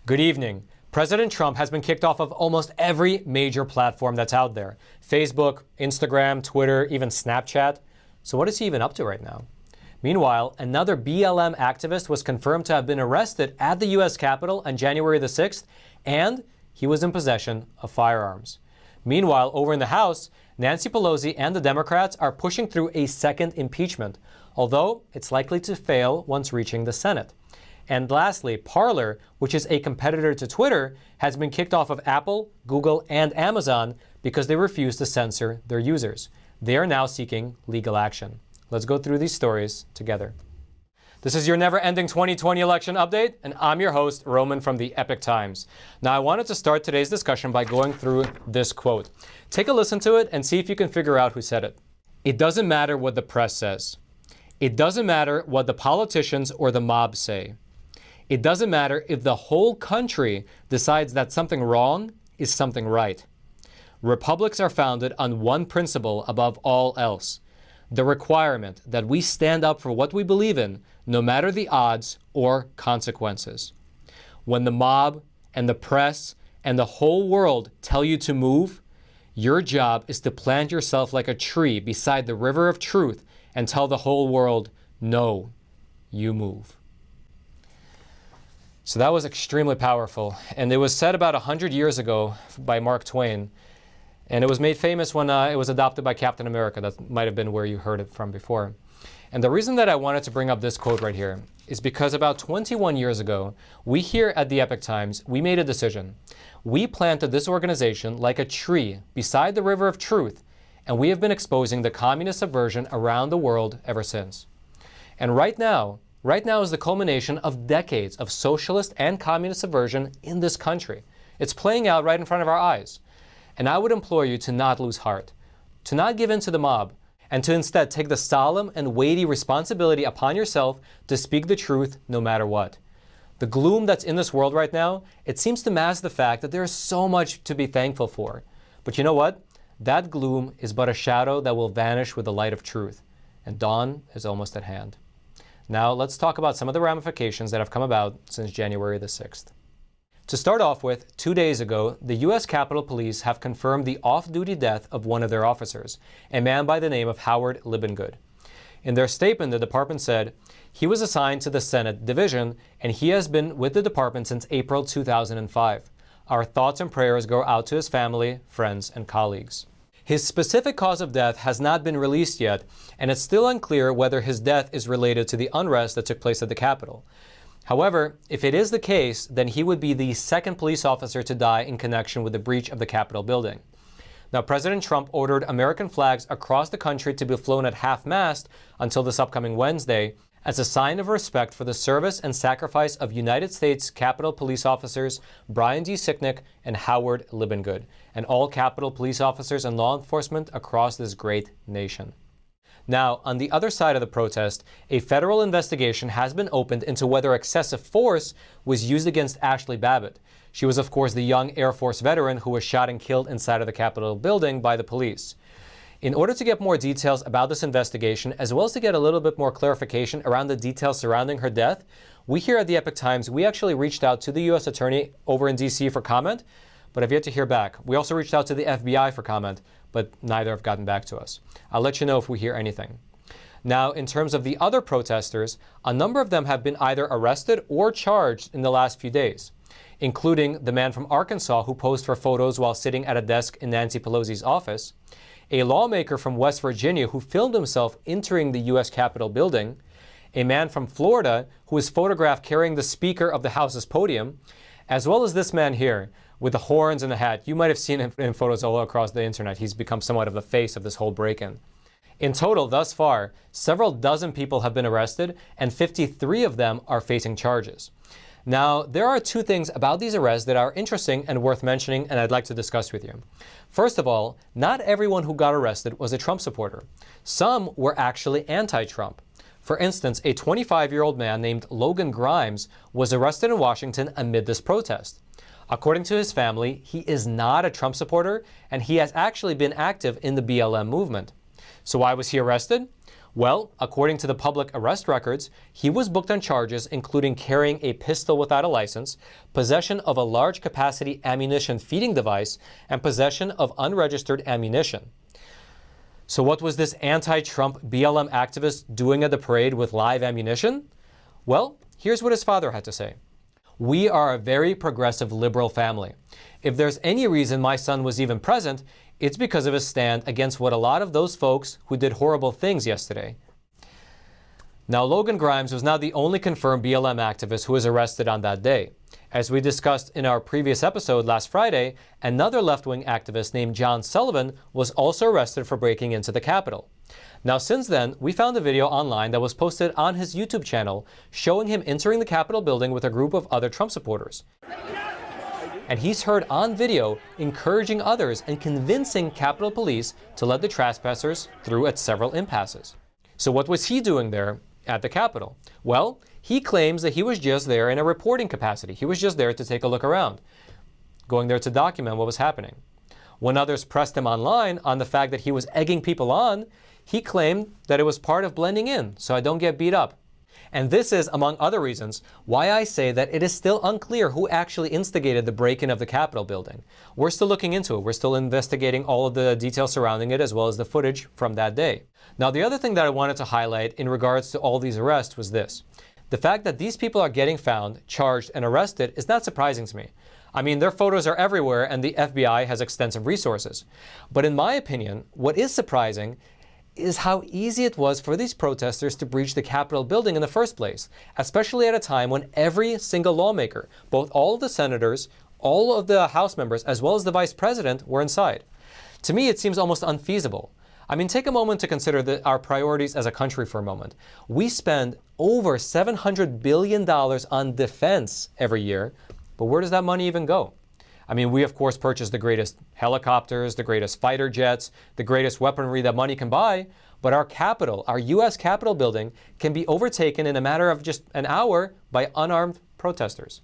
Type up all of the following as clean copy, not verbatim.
Good evening. President Trump has been kicked off of almost every major platform that's out there. Facebook, Instagram, Twitter, even Snapchat. So what is he even up to right now? Meanwhile, another BLM activist was confirmed to have been arrested at the U.S. Capitol on January the 6th, and he was in possession of firearms. Meanwhile, over in the House, Nancy Pelosi and the Democrats are pushing through a second impeachment, although it's likely to fail once reaching the Senate. And lastly, Parler, which is a competitor to Twitter, has been kicked off of Apple, Google, and Amazon because they refuse to censor their users. They are now seeking legal action. Let's go through these stories together. This is your never-ending 2020 election update, and I'm your host, Roman from the Epoch Times. Now, I wanted to start today's discussion by going through this quote. Take a listen to it and see if you can figure out who said it. It doesn't matter what the press says. It doesn't matter what the politicians or the mob say. It doesn't matter if the whole country decides that something wrong is something right. Republics are founded on one principle above all else: the requirement that we stand up for what we believe in, no matter the odds or consequences. When the mob and the press and the whole world tell you to move, your job is to plant yourself like a tree beside the river of truth and tell the whole world, no, you move. So that was extremely powerful, and it was said about 100 years ago by Mark Twain, and it was made famous when it was adopted by Captain America. That might have been where you heard it from before. And the reason that I wanted to bring up this quote right here is because about 21 years ago, we here at the Epoch Times, we made a decision. We planted this organization like a tree beside the river of truth, and we have been exposing the communist subversion around the world ever since. And right now is the culmination of decades of socialist and communist subversion in this country. It's playing out right in front of our eyes. And I would implore you to not lose heart, to not give in to the mob, and to instead take the solemn and weighty responsibility upon yourself to speak the truth no matter what. The gloom that's in this world right now, it seems to mask the fact that there is so much to be thankful for. But you know what? That gloom is but a shadow that will vanish with the light of truth, and dawn is almost at hand. Now, let's talk about some of the ramifications that have come about since January the 6th. To start off with, 2 days ago, the U.S. Capitol Police have confirmed the off-duty death of one of their officers, a man by the name of Howard Libengood. In their statement, the department said, he was assigned to the Senate Division, and he has been with the department since April 2005. Our thoughts and prayers go out to his family, friends, and colleagues. His specific cause of death has not been released yet, and it's still unclear whether his death is related to the unrest that took place at the Capitol. However, if it is the case, then he would be the second police officer to die in connection with the breach of the Capitol building. Now, President Trump ordered American flags across the country to be flown at half-mast until this upcoming Wednesday as a sign of respect for the service and sacrifice of United States Capitol Police officers Brian D. Sicknick and Howard Libengood, and all Capitol Police officers and law enforcement across this great nation. Now, on the other side of the protest, a federal investigation has been opened into whether excessive force was used against Ashley Babbitt. She was, of course, the young Air Force veteran who was shot and killed inside of the Capitol building by the police. In order to get more details about this investigation, as well as to get a little bit more clarification around the details surrounding her death, we here at the Epoch Times, we actually reached out to the U.S. Attorney over in D.C. for comment, but have yet to hear back. We also reached out to the FBI for comment, but neither have gotten back to us. I'll let you know if we hear anything. Now, in terms of the other protesters, a number of them have been either arrested or charged in the last few days, including the man from Arkansas who posed for photos while sitting at a desk in Nancy Pelosi's office, a lawmaker from West Virginia who filmed himself entering the U.S. Capitol building, a man from Florida who was photographed carrying the Speaker of the House's podium, as well as this man here with the horns and the hat. You might have seen him in photos all across the internet. He's become somewhat of the face of this whole break-in. In total, thus far, several dozen people have been arrested, and 53 of them are facing charges. Now, there are two things about these arrests that are interesting and worth mentioning, and I'd like to discuss with you. First of all, not everyone who got arrested was a Trump supporter. Some were actually anti-Trump. For instance, a 25-year-old man named Logan Grimes was arrested in Washington amid this protest. According to his family, he is not a Trump supporter, and he has actually been active in the BLM movement. So why was he arrested? Well, according to the public arrest records, he was booked on charges including carrying a pistol without a license, possession of a large capacity ammunition feeding device, and possession of unregistered ammunition. So what was this anti-Trump BLM activist doing at the parade with live ammunition? Well, here's what his father had to say. "We are a very progressive liberal family. If there's any reason my son was even present, it's because of his stand against what a lot of those folks who did horrible things yesterday." Now, Logan Grimes was not the only confirmed BLM activist who was arrested on that day. As we discussed in our previous episode last Friday, another left-wing activist named John Sullivan was also arrested for breaking into the Capitol. Now, since then, we found a video online that was posted on his YouTube channel showing him entering the Capitol building with a group of other Trump supporters. And he's heard on video encouraging others and convincing Capitol Police to let the trespassers through at several impasses. So what was he doing there at the Capitol? Well, he claims that he was just there in a reporting capacity. He was just there to take a look around, going there to document what was happening. When others pressed him online on the fact that he was egging people on, he claimed that it was part of blending in, so I don't get beat up. And this is, among other reasons, why I say that it is still unclear who actually instigated the break-in of the Capitol building. We're still looking into it. We're still investigating all of the details surrounding it, as well as the footage from that day. Now, the other thing that I wanted to highlight in regards to all these arrests was this. The fact that these people are getting found, charged, and arrested is not surprising to me. I mean, their photos are everywhere, and the FBI has extensive resources. But in my opinion, what is surprising is how easy it was for these protesters to breach the Capitol building in the first place, especially at a time when every single lawmaker, both all of the senators, all of the House members, as well as the vice president, were inside. To me, it seems almost unfeasible. I mean, take a moment to consider our priorities as a country for a moment. We spend over $700 billion on defense every year, but where does that money even go? I mean, we of course purchase the greatest helicopters, the greatest fighter jets, the greatest weaponry that money can buy, but our Capitol, our U.S. Capitol building, can be overtaken in a matter of just an hour by unarmed protesters.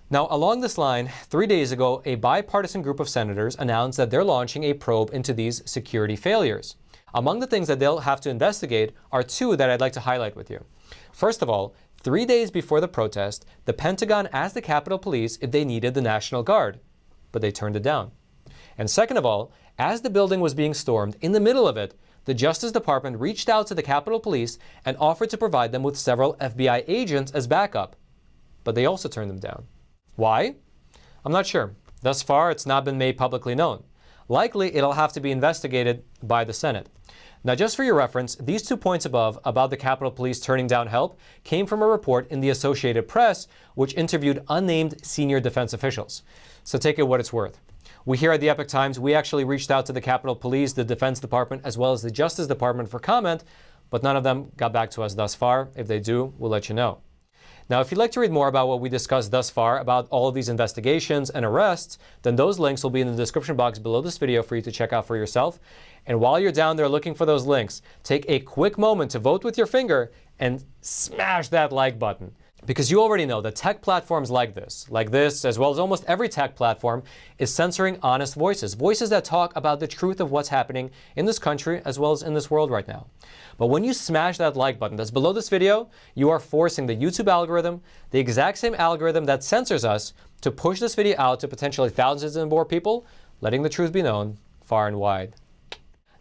Now, along this line, 3 days ago, a bipartisan group of senators announced that they're launching a probe into these security failures. Among the things that they'll have to investigate are two that I'd like to highlight with you. First of all, 3 days before the protest, the Pentagon asked the Capitol Police if they needed the National Guard, but they turned it down. And second of all, as the building was being stormed, in the middle of it, the Justice Department reached out to the Capitol Police and offered to provide them with several FBI agents as backup, but they also turned them down. Why? I'm not sure. Thus far, it's not been made publicly known. Likely, it'll have to be investigated by the Senate. Now, just for your reference, these 2 points above about the Capitol Police turning down help came from a report in the Associated Press, which interviewed unnamed senior defense officials. So take it what it's worth. We here at the Epoch Times, we actually reached out to the Capitol Police, the Defense Department, as well as the Justice Department for comment, but none of them got back to us thus far. If they do, we'll let you know. Now, if you'd like to read more about what we discussed thus far about all of these investigations and arrests, then those links will be in the description box below this video for you to check out for yourself. And while you're down there looking for those links, take a quick moment to vote with your finger and smash that like button. Because you already know that tech platforms like this, as well as almost every tech platform, is censoring honest voices, voices that talk about the truth of what's happening in this country as well as in this world right now. But when you smash that like button that's below this video, you are forcing the YouTube algorithm, the exact same algorithm that censors us, to push this video out to potentially thousands and more people, letting the truth be known far and wide.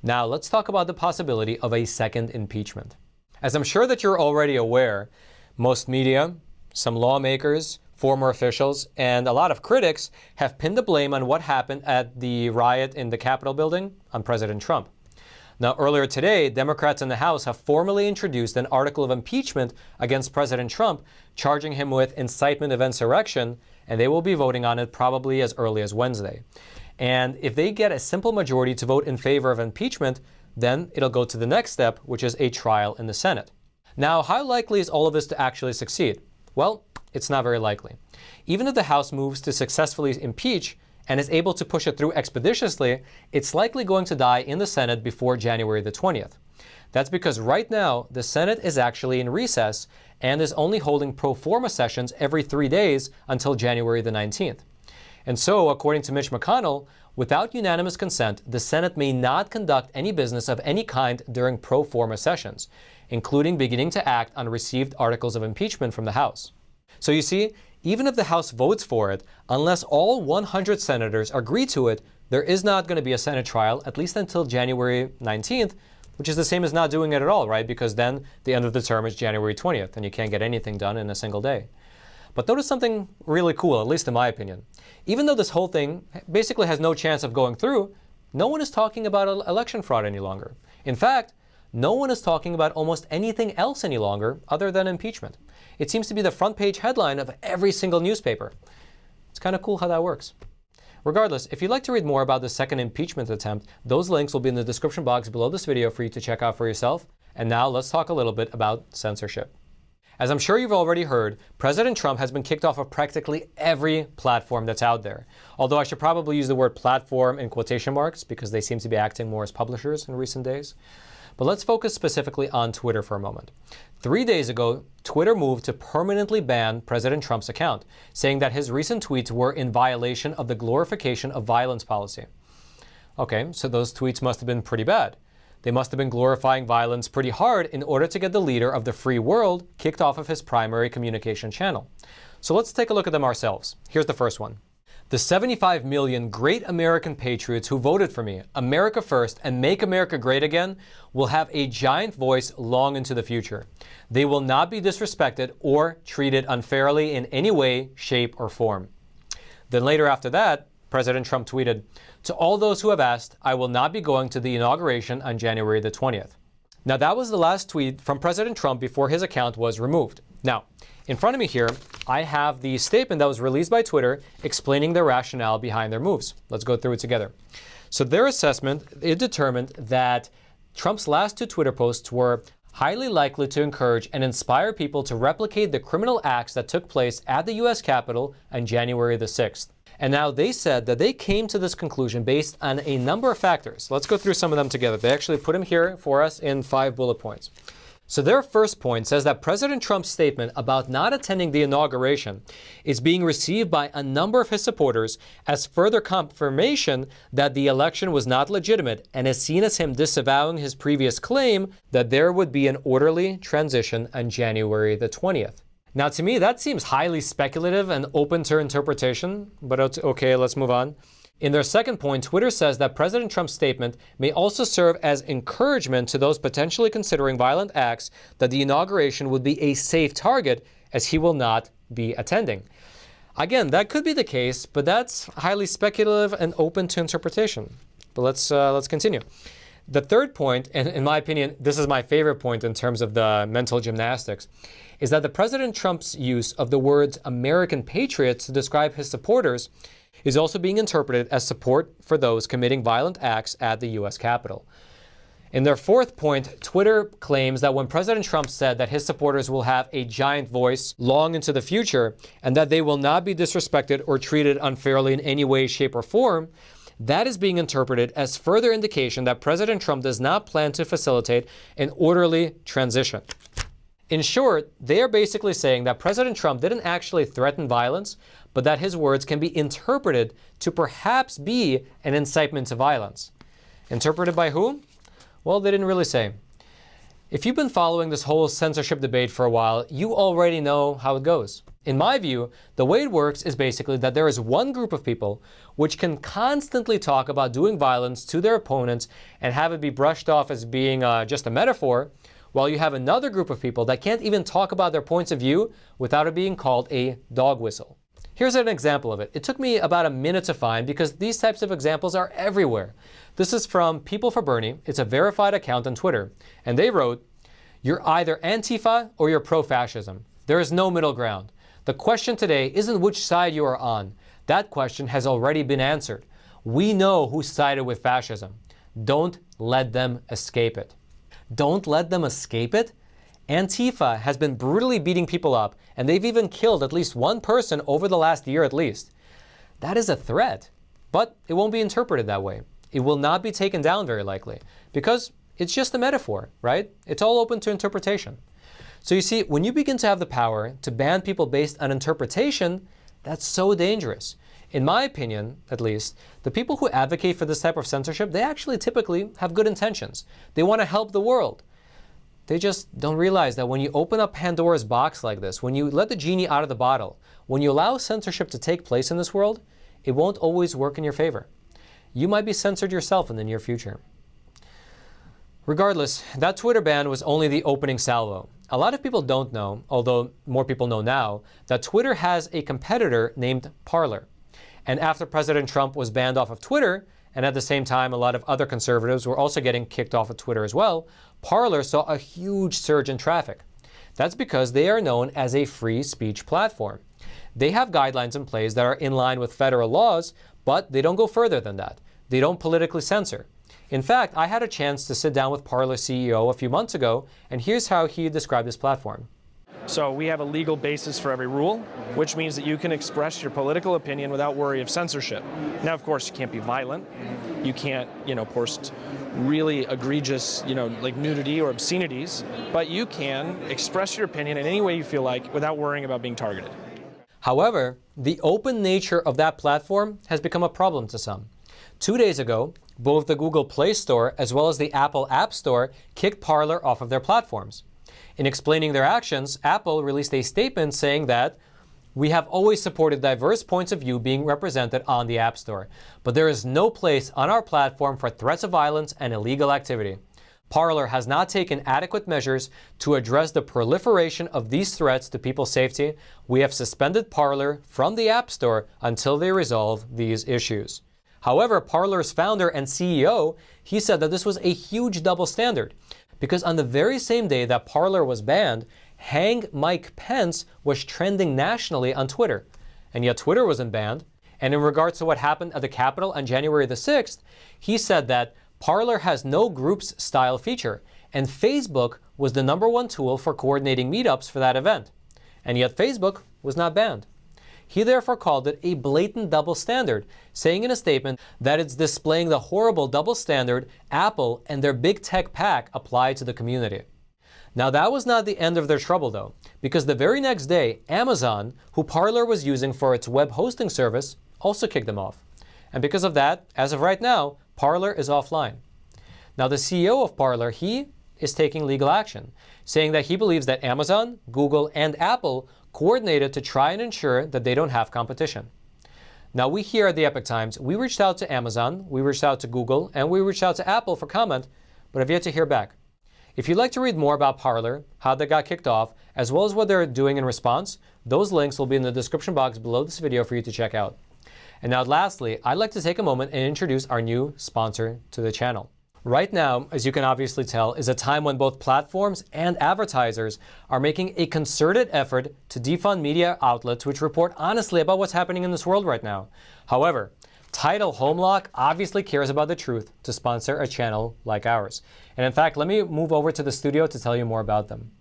Now, let's talk about the possibility of a second impeachment. As I'm sure that you're already aware, most media, some lawmakers, former officials, and a lot of critics have pinned the blame on what happened at the riot in the Capitol building on President Trump. Now, earlier today, Democrats in the House have formally introduced an article of impeachment against President Trump, charging him with incitement of insurrection, and they will be voting on it probably as early as Wednesday. And if they get a simple majority to vote in favor of impeachment, then it'll go to the next step, which is a trial in the Senate. Now, how likely is all of this to actually succeed? Well, it's not very likely. Even if the House moves to successfully impeach and is able to push it through expeditiously, it's likely going to die in the Senate before January the 20th. That's because right now, the Senate is actually in recess and is only holding pro forma sessions every 3 days until January the 19th. And so, according to Mitch McConnell, without unanimous consent, the Senate may not conduct any business of any kind during pro forma sessions, including beginning to act on received articles of impeachment from the House. So you see, even if the House votes for it, unless all 100 senators agree to it, there is not going to be a Senate trial, at least until January 19th, which is the same as not doing it at all, right? Because then the end of the term is January 20th, and you can't get anything done in a single day. But notice something really cool, at least in my opinion. Even though this whole thing basically has no chance of going through, no one is talking about election fraud any longer. In fact, no one is talking about almost anything else any longer other than impeachment. It seems to be the front page headline of every single newspaper. It's kind of cool how that works. Regardless, if you'd like to read more about the second impeachment attempt, those links will be in the description box below this video for you to check out for yourself. And now let's talk a little bit about censorship. As I'm sure you've already heard, President Trump has been kicked off of practically every platform that's out there. Although I should probably use the word platform in quotation marks because they seem to be acting more as publishers in recent days. But let's focus specifically on Twitter for a moment. 3 days ago, Twitter moved to permanently ban President Trump's account, saying that his recent tweets were in violation of the glorification of violence policy. Okay, so those tweets must have been pretty bad. They must have been glorifying violence pretty hard in order to get the leader of the free world kicked off of his primary communication channel. So let's take a look at them ourselves. Here's the first one. The 75 million great American patriots who voted for me, America first, and make America great again, will have a giant voice long into the future. They will not be disrespected or treated unfairly in any way, shape, or form. Then later after that, President Trump tweeted, "To all those who have asked, I will not be going to the inauguration on January the 20th. Now that was the last tweet from President Trump before his account was removed. Now, in front of me here, I have the statement that was released by Twitter explaining their rationale behind their moves. Let's go through it together. So their assessment, it determined that Trump's last two Twitter posts were highly likely to encourage and inspire people to replicate the criminal acts that took place at the U.S. Capitol on January the 6th. And now they said that they came to this conclusion based on a number of factors. Let's go through some of them together. They actually put them here for us in 5 bullet points. So their first point says that President Trump's statement about not attending the inauguration is being received by a number of his supporters as further confirmation that the election was not legitimate and is seen as him disavowing his previous claim that there would be an orderly transition on January the 20th. Now, to me, that seems highly speculative and open to interpretation, but okay, let's move on. In their second point, Twitter says that President Trump's statement may also serve as encouragement to those potentially considering violent acts that the inauguration would be a safe target as he will not be attending. Again, that could be the case, but that's highly speculative and open to interpretation. But let's continue. The third point, and in my opinion, this is my favorite point in terms of the mental gymnastics, is that the President Trump's use of the words American patriots to describe his supporters is also being interpreted as support for those committing violent acts at the U.S. Capitol. In their fourth point, Twitter claims that when President Trump said that his supporters will have a giant voice long into the future and that they will not be disrespected or treated unfairly in any way, shape, or form, that is being interpreted as further indication that President Trump does not plan to facilitate an orderly transition. In short, they are basically saying that President Trump didn't actually threaten violence, but that his words can be interpreted to perhaps be an incitement to violence. Interpreted by who? Well, they didn't really say. If you've been following this whole censorship debate for a while, you already know how it goes. In my view, the way it works is basically that there is one group of people which can constantly talk about doing violence to their opponents and have it be brushed off as being just a metaphor, while you have another group of people that can't even talk about their points of view without it being called a dog whistle. Here's an example of it. It took me about a minute to find because these types of examples are everywhere. This is from People for Bernie. It's a verified account on Twitter. And they wrote, "You're either Antifa or you're pro-fascism. There is no middle ground. The question today isn't which side you are on. That question has already been answered. We know who sided with fascism. Don't let them escape it." Don't let them escape it? Antifa has been brutally beating people up, and they've even killed at least one person over the last year at least. That is a threat, but it won't be interpreted that way. It will not be taken down very likely, because it's just a metaphor, right? It's all open to interpretation. So you see, when you begin to have the power to ban people based on interpretation, that's so dangerous. In my opinion, at least, the people who advocate for this type of censorship, they actually typically have good intentions. They want to help the world. They just don't realize that when you open up Pandora's box like this, when you let the genie out of the bottle, when you allow censorship to take place in this world, it won't always work in your favor. You might be censored yourself in the near future. Regardless, that Twitter ban was only the opening salvo. A lot of people don't know, although more people know now, that Twitter has a competitor named Parler. And after President Trump was banned off of Twitter, and at the same time a lot of other conservatives were also getting kicked off of Twitter as well, Parler saw a huge surge in traffic. That's because they are known as a free speech platform. They have guidelines in place that are in line with federal laws, but they don't go further than that. They don't politically censor. In fact, I had a chance to sit down with Parler CEO a few months ago, and here's how he described his platform. So we have a legal basis for every rule, which means that you can express your political opinion without worry of censorship. Now, of course, you can't be violent. You can't, post really egregious, like nudity or obscenities, but you can express your opinion in any way you feel like without worrying about being targeted. However, the open nature of that platform has become a problem to some. 2 days ago, both the Google Play Store as well as the Apple App Store kicked Parler off of their platforms. In explaining their actions, Apple released a statement saying that we have always supported diverse points of view being represented on the App Store, but there is no place on our platform for threats of violence and illegal activity. Parler has not taken adequate measures to address the proliferation of these threats to people's safety. We have suspended Parler from the App Store until they resolve these issues. However, Parler's founder and CEO, he said that this was a huge double standard, because on the very same day that Parler was banned, Hang Mike Pence was trending nationally on Twitter. And yet Twitter wasn't banned. And in regards to what happened at the Capitol on January the 6th, he said that Parler has no groups style feature, and Facebook was the #1 tool for coordinating meetups for that event. And yet Facebook was not banned. He therefore called it a blatant double standard, saying in a statement that it's displaying the horrible double standard Apple and their big tech pack apply to the community. Now that was not the end of their trouble though, because the very next day, Amazon, who Parler was using for its web hosting service, also kicked them off. And because of that, as of right now, Parler is offline. Now the CEO of Parler, he is taking legal action, saying that he believes that Amazon, Google, and Apple coordinated to try and ensure that they don't have competition. Now we here at the Epoch Times, we reached out to Amazon, we reached out to Google, and we reached out to Apple for comment, but have yet to hear back. If you'd like to read more about Parler, how they got kicked off, as well as what they're doing in response, those links will be in the description box below this video for you to check out. And now lastly, I'd like to take a moment and introduce our new sponsor to the channel. Right now, as you can obviously tell, is a time when both platforms and advertisers are making a concerted effort to defund media outlets which report honestly about what's happening in this world right now. However, Tidal HomeLock obviously cares about the truth to sponsor a channel like ours. And in fact, let me move over to the studio to tell you more about them.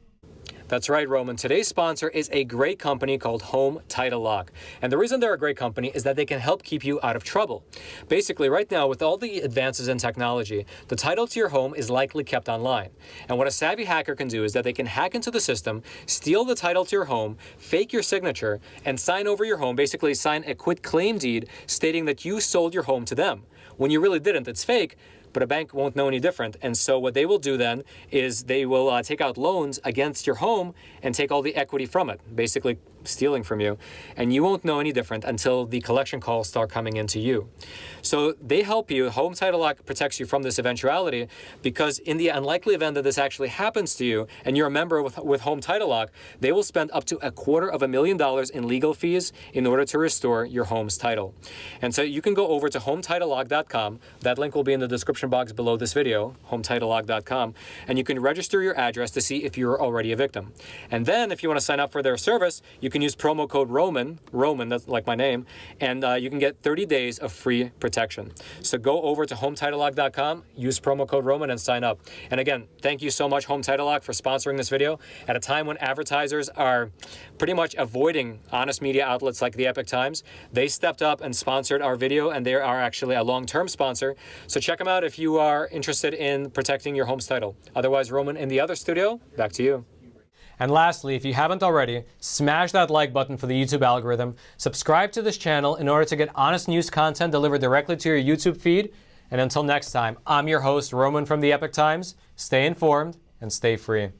That's right, Roman. Today's sponsor is a great company called Home Title Lock. And the reason they're a great company is that they can help keep you out of trouble. Basically, right now, with all the advances in technology, the title to your home is likely kept online. And what a savvy hacker can do is that they can hack into the system, steal the title to your home, fake your signature, and sign over your home, basically sign a quitclaim deed stating that you sold your home to them. When you really didn't, it's fake. But a bank won't know any different. And so what they will do then is they will take out loans against your home and take all the equity from it, basically stealing from you. And you won't know any different until the collection calls start coming into you. So they help you. Home Title Lock protects you from this eventuality, because in the unlikely event that this actually happens to you and you're a member with Home Title Lock, they will spend up to $250,000 in legal fees in order to restore your home's title. And so you can go over to HometitleLock.com. That link will be in the description box below this video, HometitleLock.com, and you can register your address to see if you're already a victim. And then if you want to sign up for their service, you can use promo code Roman, that's like my name, and you can get 30 days of free protection. So go over to HometitleLock.com, use promo code Roman, and sign up. And again, thank you so much, Home Title Lock, for sponsoring this video at a time when advertisers are pretty much avoiding honest media outlets like the Epoch Times. They stepped up and sponsored our video, and they are actually a long-term sponsor. So check them out if you are interested in protecting your home's title. Otherwise, Roman, in the other studio, back to you. And lastly, if you haven't already, smash that like button for the YouTube algorithm. Subscribe to this channel in order to get honest news content delivered directly to your YouTube feed. And until next time, I'm your host, Roman from the Epoch Times. Stay informed and stay free.